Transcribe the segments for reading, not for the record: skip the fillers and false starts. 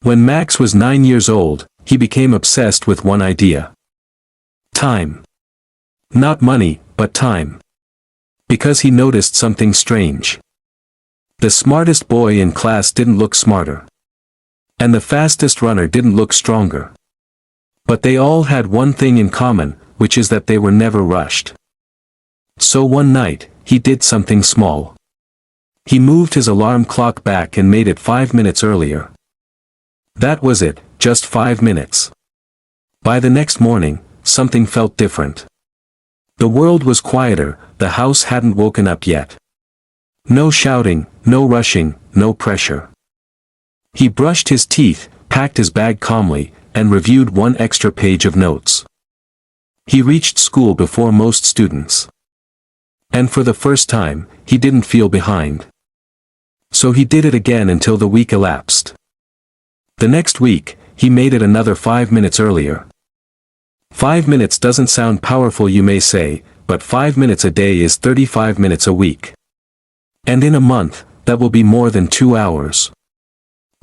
When Max was 9 years old, he became obsessed with one idea. Time. Not money, but time. Because he noticed something strange. The smartest boy in class didn't look smarter. And the fastest runner didn't look stronger. But they all had one thing in common, which is that they were never rushed. So one night, he did something small. He moved his alarm clock back and made it 5 minutes earlier. That was it, just 5 minutes. By the next morning, something felt different. The world was quieter, the house hadn't woken up yet. No shouting, no rushing, no pressure. He brushed his teeth, packed his bag calmly, and reviewed one extra page of notes. He reached school before most students. And for the first time, he didn't feel behind. So he did it again until the week elapsed. The next week, he made it another 5 minutes earlier. 5 minutes doesn't sound powerful, you may say, but 5 minutes a day is 35 minutes a week. And in a month, that will be more than 2 hours.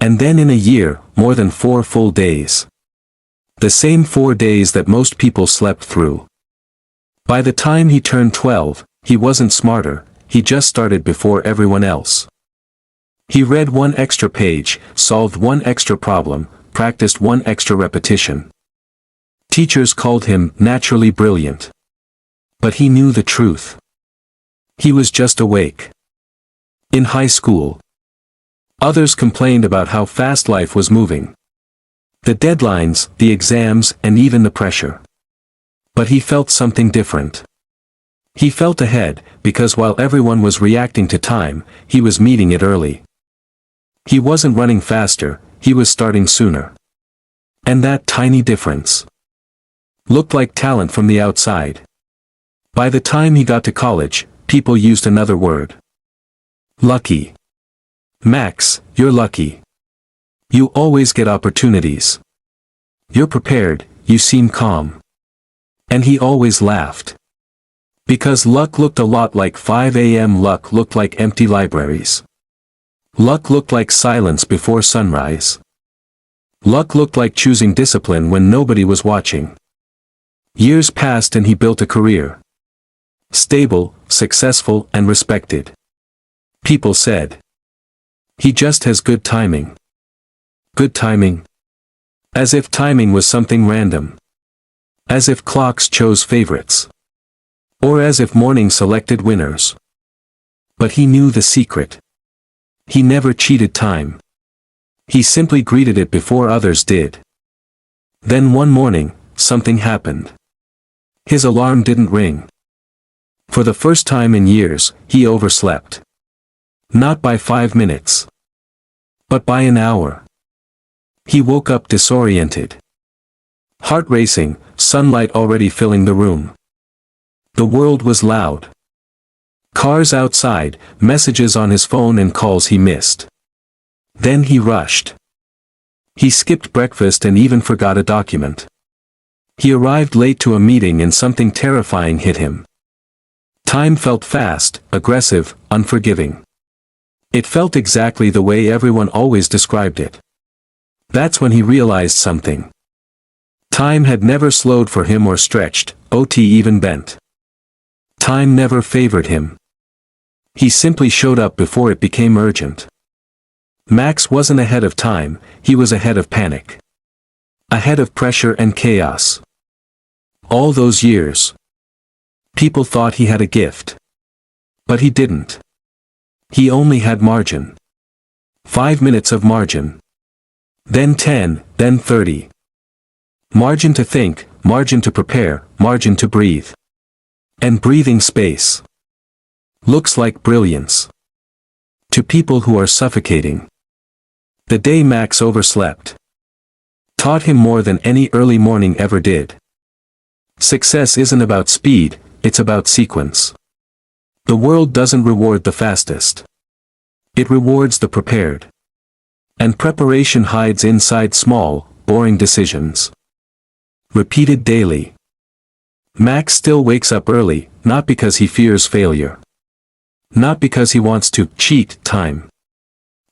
And then in a year, more than 4 full days. The same 4 days that most people slept through. By the time he turned 12, he wasn't smarter, he just started before everyone else. He read one extra page, solved one extra problem, practiced one extra repetition. Teachers called him naturally brilliant. But he knew the truth. He was just awake. In high school, others complained about how fast life was moving. The deadlines, the exams, and even the pressure. But he felt something different. He felt ahead, because while everyone was reacting to time, he was meeting it early. He wasn't running faster, he was starting sooner. And that tiny difference looked like talent from the outside. By the time he got to college, people used another word. Lucky. Max, you're lucky. You always get opportunities. You're prepared, you seem calm. And he always laughed. Because luck looked a lot like 5 a.m. Luck looked like empty libraries. Luck looked like silence before sunrise. Luck looked like choosing discipline when nobody was watching. Years passed and he built a career. Stable, successful, and respected. People said. He just has good timing. Good timing? As if timing was something random. As if clocks chose favorites. Or as if morning selected winners. But he knew the secret. He never cheated time. He simply greeted it before others did. Then one morning, something happened. His alarm didn't ring. For the first time in years, he overslept. Not by 5 minutes. But by an hour. He woke up disoriented. Heart racing, sunlight already filling the room. The world was loud. Cars outside, messages on his phone and calls he missed. Then he rushed. He skipped breakfast and even forgot a document. He arrived late to a meeting and something terrifying hit him. Time felt fast, aggressive, unforgiving. It felt exactly the way everyone always described it. That's when he realized something. Time had never slowed for him or stretched, even bent. Time never favored him. He simply showed up before it became urgent. Max wasn't ahead of time, he was ahead of panic. Ahead of pressure and chaos. All those years. People thought he had a gift. But he didn't. He only had margin. 5 minutes of margin. Then 10, then 30. Margin to think, margin to prepare, margin to breathe. And breathing space. Looks like brilliance. To people who are suffocating. The day Max overslept taught him more than any early morning ever did. Success isn't about speed, it's about sequence. The world doesn't reward the fastest. It rewards the prepared. And preparation hides inside small, boring decisions. Repeated daily. Max still wakes up early, not because he fears failure. Not because he wants to cheat time.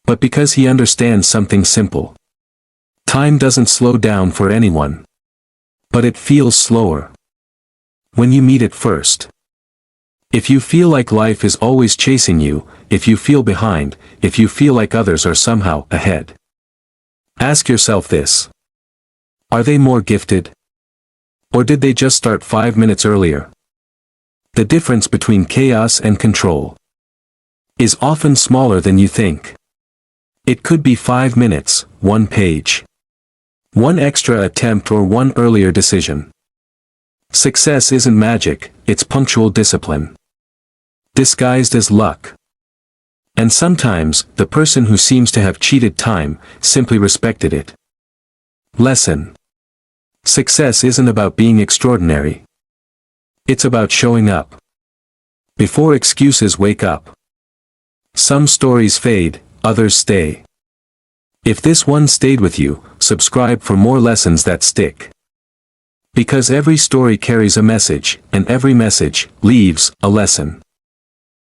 But because he understands something simple. Time doesn't slow down for anyone. But it feels slower when you meet it first. If you feel like life is always chasing you, if you feel behind, if you feel like others are somehow ahead, ask yourself this. Are they more gifted? Or did they just start 5 minutes earlier? The difference between chaos and control is often smaller than you think. It could be 5 minutes, 1 page, 1 extra attempt, or 1 earlier decision. Success isn't magic, it's punctual discipline, disguised as luck. And sometimes, the person who seems to have cheated time, simply respected it. Lesson. Success isn't about being extraordinary. It's about showing up before excuses wake up. Some stories fade, others stay. If this one stayed with you, subscribe for more lessons that stick. Because every story carries a message, and every message leaves a lesson.